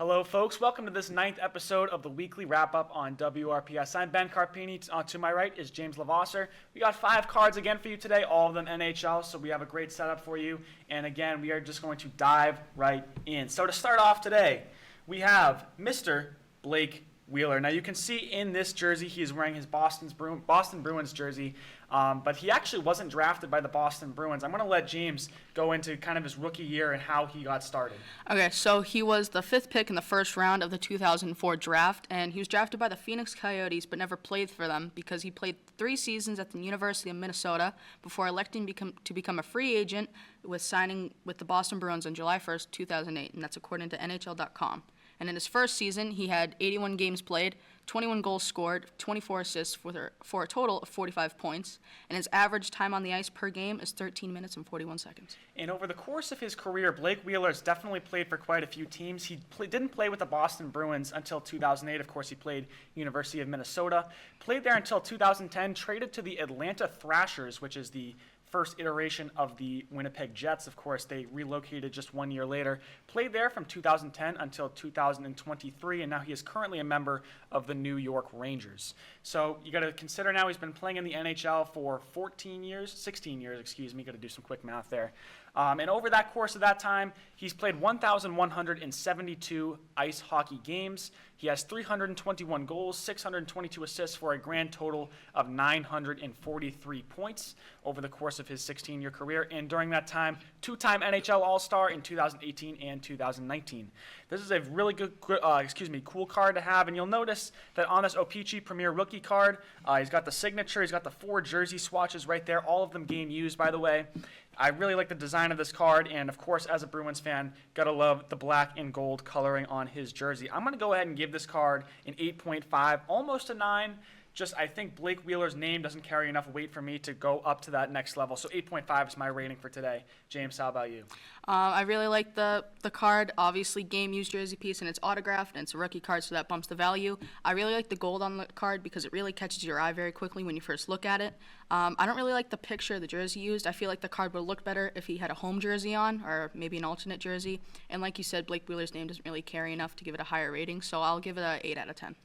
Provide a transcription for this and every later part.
Hello, folks. Welcome to this 9th episode of the weekly wrap-up on WRPS. I'm Ben Carpine. To my right is James Lavosser. We got 5 cards again for you today, all of them NHL, so we have a great setup for you. And again, we are just going to dive right in. So to start off today, we have Mr. Blake Wheeler. Now you can see in this jersey he is wearing his Boston Bruins jersey, but he actually wasn't drafted by the Boston Bruins. I'm going to let James go into kind of his rookie year and how he got started. Okay, so he was the 5th pick in the first round of the 2004 draft, and he was drafted by the Phoenix Coyotes but never played for them because he played 3 seasons at the University of Minnesota before electing to become a free agent with signing with the Boston Bruins on July 1st, 2008, and that's according to NHL.com. And in his first season, he had 81 games played, 21 goals scored, 24 assists for a total of 45 points. And his average time on the ice per game is 13 minutes and 41 seconds. And over the course of his career, Blake Wheeler has definitely played for quite a few teams. He didn't play with the Boston Bruins until 2008. Of course, he played University of Minnesota. Played there until 2010, traded to the Atlanta Thrashers, which is the first iteration of the Winnipeg Jets. Of course, they relocated just 1 year later. Played there from 2010 until 2023, and now he is currently a member of the New York Rangers. So you got to consider now he's been playing in the NHL for 16 years, got to do some quick math there. And over that course of that time, he's played 1,172 ice hockey games. He has 321 goals, 622 assists for a grand total of 943 points over the course of his 16-year career. And during that time, 2-time NHL All-Star in 2018 and 2019. This is a really good, cool card to have. And you'll notice that on this O-Pee-Chee Premier Rookie card, he's got the signature, he's got the 4 jersey swatches right there, all of them game used, by the way. I really like the design of this card, and of course, as a Bruins fan, gotta love the black and gold coloring on his jersey. I'm gonna go ahead and give this card an 8.5, almost a 9. Just, I think Blake Wheeler's name doesn't carry enough weight for me to go up to that next level. So 8.5 is my rating for today. James, how about you? I really like the card. Obviously, game-used jersey piece, and it's autographed, and it's a rookie card, so that bumps the value. I really like the gold on the card because it really catches your eye very quickly when you first look at it. I don't really like the picture of the jersey used. I feel like the card would look better if he had a home jersey on or maybe an alternate jersey. And like you said, Blake Wheeler's name doesn't really carry enough to give it a higher rating, so I'll give it an 8 out of 10.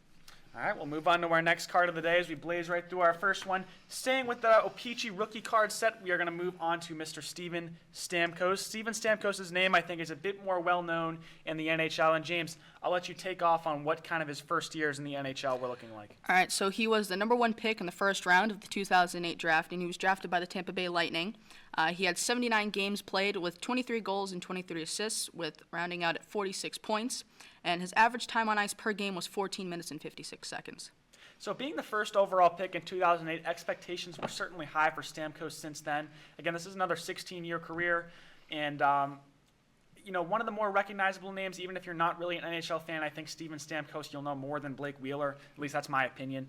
All right, we'll move on to our next card of the day as we blaze right through our first one. Staying with the O-Pee-Chee rookie card set, we are going to move on to Mr. Steven Stamkos. Steven Stamkos' name, I think, is a bit more well-known in the NHL. And James, I'll let you take off on what kind of his first years in the NHL were looking like. All right, so he was the number 1 pick in the first round of the 2008 draft, and he was drafted by the Tampa Bay Lightning. He had 79 games played with 23 goals and 23 assists, with rounding out at 46 points. And his average time on ice per game was 14 minutes and 56 seconds. So being the first overall pick in 2008, expectations were certainly high for Stamkos since then. Again, this is another 16-year career, and one of the more recognizable names, even if you're not really an NHL fan, I think Steven Stamkos you'll know more than Blake Wheeler. At least that's my opinion.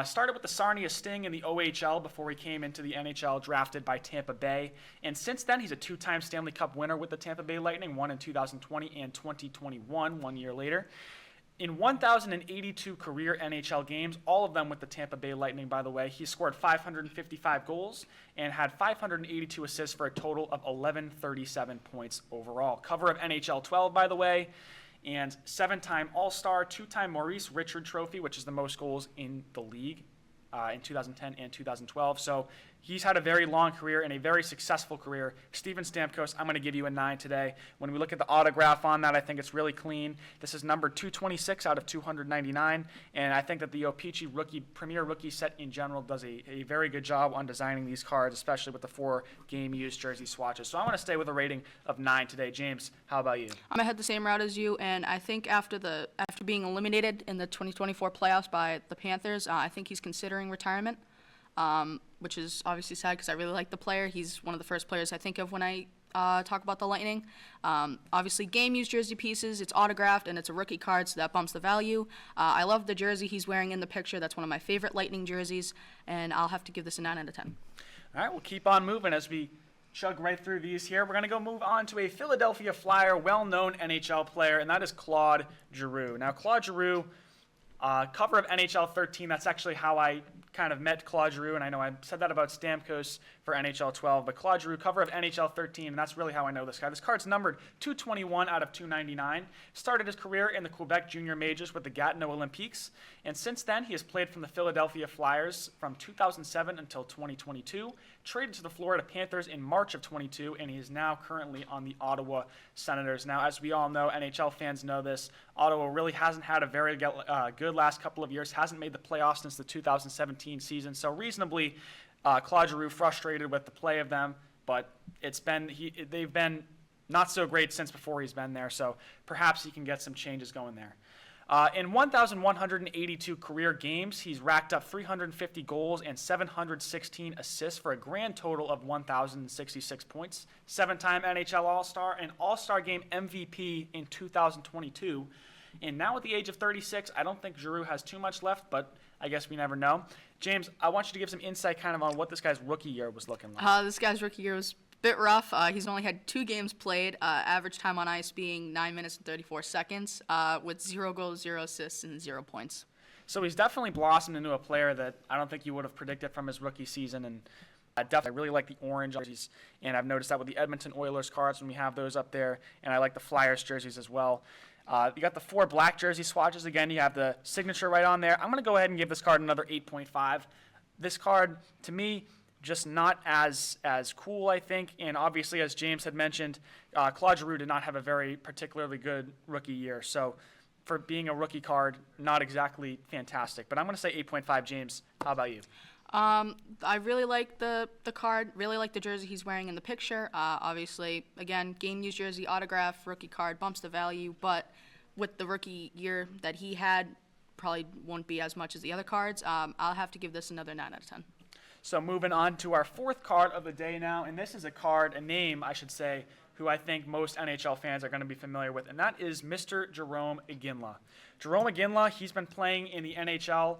Started with the Sarnia Sting in the OHL before he came into the NHL, drafted by Tampa Bay. And since then, he's a 2-time Stanley Cup winner with the Tampa Bay Lightning, one in 2020 and 2021, 1 year later. In 1,082 career NHL games, all of them with the Tampa Bay Lightning, by the way, he scored 555 goals and had 582 assists for a total of 1,137 points overall. Cover of NHL 12, by the way, and 7-time All-Star, 2-time Maurice Richard Trophy, which is the most goals in the league in 2010 and 2012. So he's had a very long career and a very successful career. Steven Stamkos, I'm going to give you a 9 today. When we look at the autograph on that, I think it's really clean. This is number 226 out of 299, and I think that the O-Pee-Chee Premier Rookie set in general does a very good job on designing these cards, especially with the 4 game-used jersey swatches. So I'm going to stay with a rating of 9 today. James, how about you? I'm going to head the same route as you, and I think after being eliminated in the 2024 playoffs by the Panthers, I think he's considering retirement. Which is obviously sad because I really like the player. He's one of the first players I think of when I talk about the Lightning. Obviously, game-used jersey pieces, it's autographed, and it's a rookie card, so that bumps the value. I love the jersey he's wearing in the picture. That's one of my favorite Lightning jerseys, and I'll have to give this a 9 out of 10. All right, we'll keep on moving as we chug right through these here. We're going to move on to a Philadelphia Flyer, well-known NHL player, and that is Claude Giroux. Now, Claude Giroux, cover of NHL 13, that's actually how I kind of met Claude Giroux, and I know I said that about Stamkos for NHL 12, but Claude Giroux, cover of NHL 13, and that's really how I know this guy. This card's numbered 221 out of 299. Started his career in the Quebec Junior Majors with the Gatineau Olympiques, and since then he has played from the Philadelphia Flyers from 2007 until 2022, traded to the Florida Panthers in March of 22, and he is now currently on the Ottawa Senators. Now, as we all know, NHL fans know this, Ottawa really hasn't had a very good last couple of years, hasn't made the playoffs since the 2017 season, so reasonably Claude Giroux frustrated with the play of them, but they've been not so great since before he's been there, so perhaps he can get some changes going there. In 1,182 career games, he's racked up 350 goals and 716 assists for a grand total of 1,066 points. 7-time NHL All-Star and All-Star Game MVP in 2022. And now at the age of 36, I don't think Giroux has too much left, but I guess we never know. James, I want you to give some insight kind of on what this guy's rookie year was looking like. This guy's rookie year was a bit rough. He's only had 2 games played, average time on ice being 9 minutes and 34 seconds, with 0 goals, 0 assists, and 0 points. So he's definitely blossomed into a player that I don't think you would have predicted from his rookie season, and I really like the orange jerseys, and I've noticed that with the Edmonton Oilers cards when we have those up there, and I like the Flyers jerseys as well. You got the 4 black jersey swatches again. You have the signature right on there. I'm going to go ahead and give this card another 8.5. This card, to me, just not as cool, I think. And obviously, as James had mentioned, Claude Giroux did not have a very particularly good rookie year. So for being a rookie card, not exactly fantastic. But I'm going to say 8.5. James, how about you? I really like the card, really like the jersey he's wearing in the picture. Obviously, again, game-used jersey, autograph, rookie card, bumps the value, but with the rookie year that he had, probably won't be as much as the other cards. I'll have to give this another 9 out of 10. So moving on to our 4th card of the day now, and this is a name, I should say, who I think most NHL fans are going to be familiar with, and that is Mr. Jarome Iginla. Jarome Iginla, he's been playing in the NHL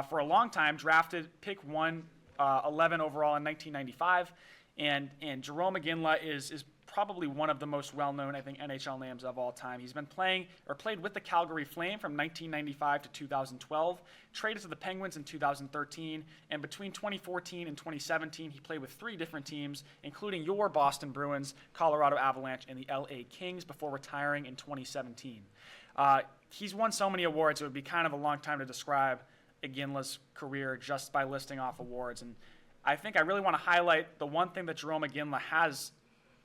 for a long time, drafted pick 111 overall in 1995, and Jarome Iginla is probably one of the most well-known, I think, NHL names of all time. He's been played with the Calgary Flame from 1995 to 2012, traded to the Penguins in 2013, and between 2014 and 2017, he played with 3 different teams, including your Boston Bruins, Colorado Avalanche, and the LA Kings before retiring in 2017. He's won so many awards, it would be kind of a long time to describe Iginla's career just by listing off awards. And I think I really want to highlight the one thing that Jarome Iginla has,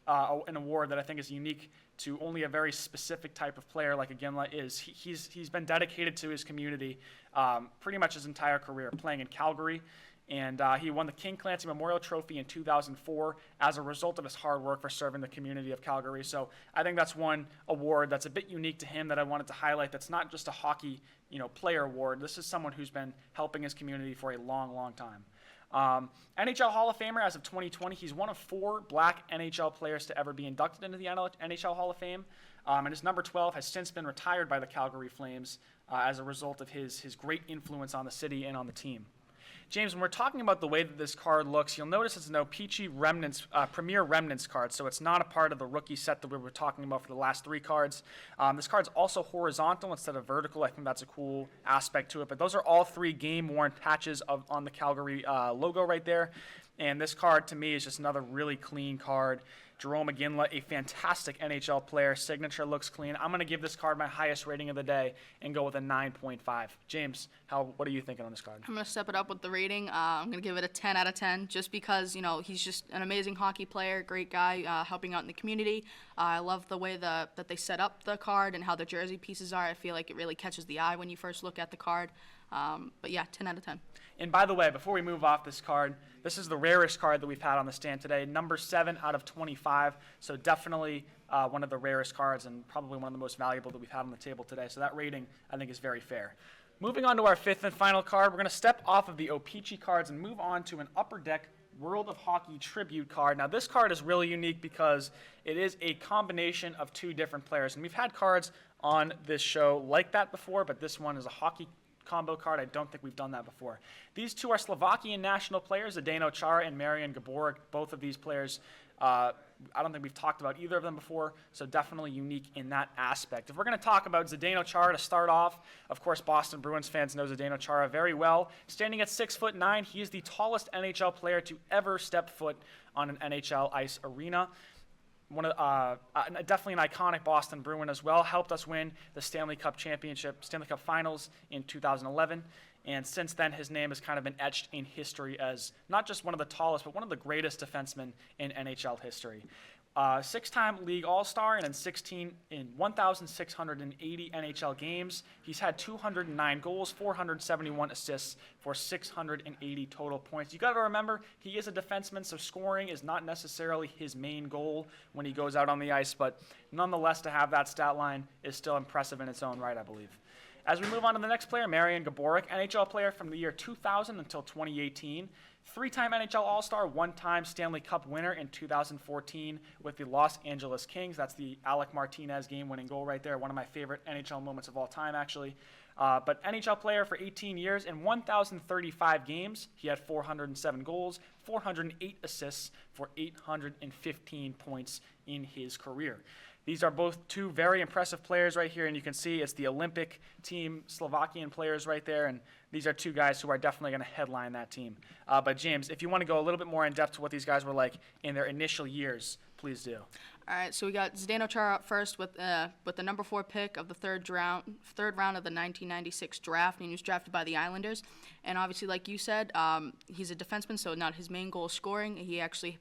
an award that I think is unique to only a very specific type of player like Iginla is. He's been dedicated to his community pretty much his entire career, playing in Calgary. And he won the King Clancy Memorial Trophy in 2004 as a result of his hard work for serving the community of Calgary. So I think that's one award that's a bit unique to him that I wanted to highlight. That's not just a hockey, player award. This is someone who's been helping his community for a long, long time. NHL Hall of Famer as of 2020. He's one of 4 black NHL players to ever be inducted into the NHL Hall of Fame. And his number 12 has since been retired by the Calgary Flames as a result of his great influence on the city and on the team. James, when we're talking about the way that this card looks, you'll notice it's an O-Pee-Chee Remnants, Premier Remnants card, so it's not a part of the rookie set that we were talking about for the last 3 cards. This card's also horizontal instead of vertical. I think that's a cool aspect to it, but those are all 3 game-worn patches on the Calgary logo right there, and this card, to me, is just another really clean card. Jarome Iginla, a fantastic NHL player. Signature looks clean. I'm going to give this card my highest rating of the day and go with a 9.5. James, what are you thinking on this card? I'm going to step it up with the rating. I'm going to give it a 10 out of 10 just because, he's just an amazing hockey player, great guy, helping out in the community. I love the way that they set up the card and how the jersey pieces are. I feel like it really catches the eye when you first look at the card. But yeah, 10 out of 10. And by the way, before we move off this card, this is the rarest card that we've had on the stand today, number 7 out of 25. So definitely one of the rarest cards and probably one of the most valuable that we've had on the table today. So that rating, I think, is very fair. Moving on to our 5th and final card, we're going to step off of the O-Pee-Chee cards and move on to an Upper Deck World of Hockey Tribute card. Now, this card is really unique because it is a combination of 2 different players. And we've had cards on this show like that before, but this one is a hockey combo card. I don't think we've done that before. These 2 are Slovakian national players, Zdeno Chara and Marian Gaborik. Both of these players I don't think we've talked about either of them before, so definitely unique in that aspect. If we're going to talk about Zdeno Chara to start off, of course, Boston Bruins fans know Zdeno Chara very well. Standing at 6'9", he is the tallest NHL player to ever step foot on an NHL ice arena. Definitely an iconic Boston Bruin as well. Helped us win the Stanley Cup Finals in 2011. And since then, his name has kind of been etched in history as not just one of the tallest, but one of the greatest defensemen in NHL history. Six-time league All-Star and in 1,680 NHL games. He's had 209 goals, 471 assists for 680 total points. You got to remember, he is a defenseman, so scoring is not necessarily his main goal when he goes out on the ice, but nonetheless, to have that stat line is still impressive in its own right, I believe. As we move on to the next player, Marian Gaborik, NHL player from the year 2000 until 2018. Three-time NHL All-Star, one-time Stanley Cup winner in 2014 with the Los Angeles Kings. That's the Alec Martinez game-winning goal right there, one of my favorite NHL moments of all time, actually. But NHL player for 18 years. In 1,035 games, he had 407 goals, 408 assists for 815 points in his career. These are both two very impressive players right here, and you can see it's the Olympic team, Slovakian players right there, and these are two guys who are definitely going to headline that team. But James, if you want to go a little bit more in depth to what these guys were like in their initial years, please do. All right, so we got Zdeno Chara up first with the number 4 pick of the third round of the 1996 draft, and he was drafted by the Islanders. And obviously, like you said, he's a defenseman, so not his main goal is scoring. He actually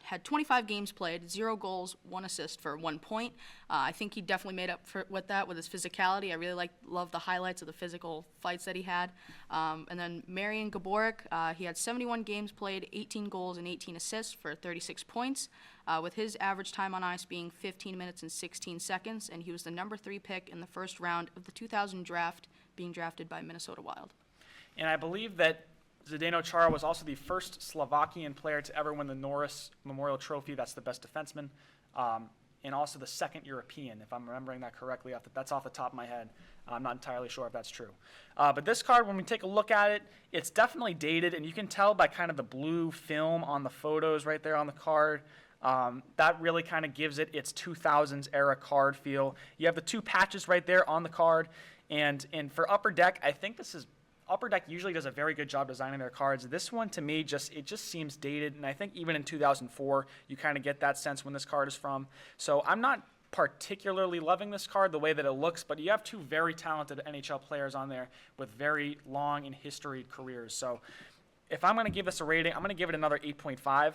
had 25 games played, 0 goals, 1 assist for 1 point. I think he definitely made up with that with his physicality. I really love the highlights of the physical fights that he had. And then Marian Gaborik, he had 71 games played, 18 goals, and 18 assists for 36 points. With his average time on ice being 15 minutes and 16 seconds, and he was the number 3 pick in the first round of the 2000 draft, being drafted by Minnesota Wild. And I believe that Zdeno Chara was also the first Slovakian player to ever win the Norris Memorial Trophy. That's the best defenseman. And also the second European, if I'm remembering that correctly. That's off the top of my head. I'm not entirely sure if that's true. But this card, when we take a look at it, it's definitely dated, and you can tell by kind of the blue film on the photos right there on the card. That really kind of gives it its 2000s era card feel. You have the 2 patches right there on the card, and for Upper Deck, I think Upper Deck usually does a very good job designing their cards. This one, to me, just seems dated, and I think even in 2004, you kind of get that sense when this card is from. So I'm not particularly loving this card the way that it looks, but you have 2 very talented NHL players on there with very long and historied careers. So if I'm going to give this a rating, I'm going to give it another 8.5.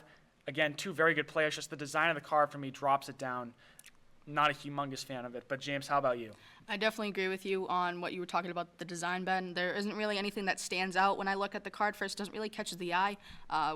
Again, 2 very good players. Just the design of the card for me drops it down. Not a humongous fan of it. But James, how about you? I definitely agree with you on what you were talking about, the design, Ben. There isn't really anything that stands out when I look at the card first. It doesn't really catch the eye,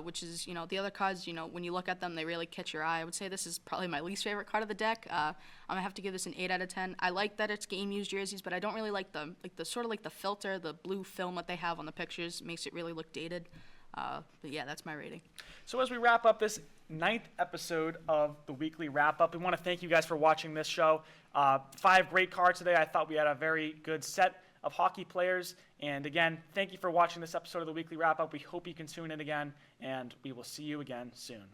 which is, the other cards, when you look at them, they really catch your eye. I would say this is probably my least favorite card of the deck. I'm going to have to give this an 8 out of 10. I like that it's game-used jerseys, but I don't really like the sort of like the filter, the blue film that they have on the pictures. It makes it really look dated. But yeah, that's my rating. So as we wrap up this 9th episode of the weekly wrap-up, we want to thank you guys for watching this show. 5 great cards today. I thought we had a very good set of hockey players. And again, thank you for watching this episode of the weekly wrap-up. We hope you can tune in again, and we will see you again soon.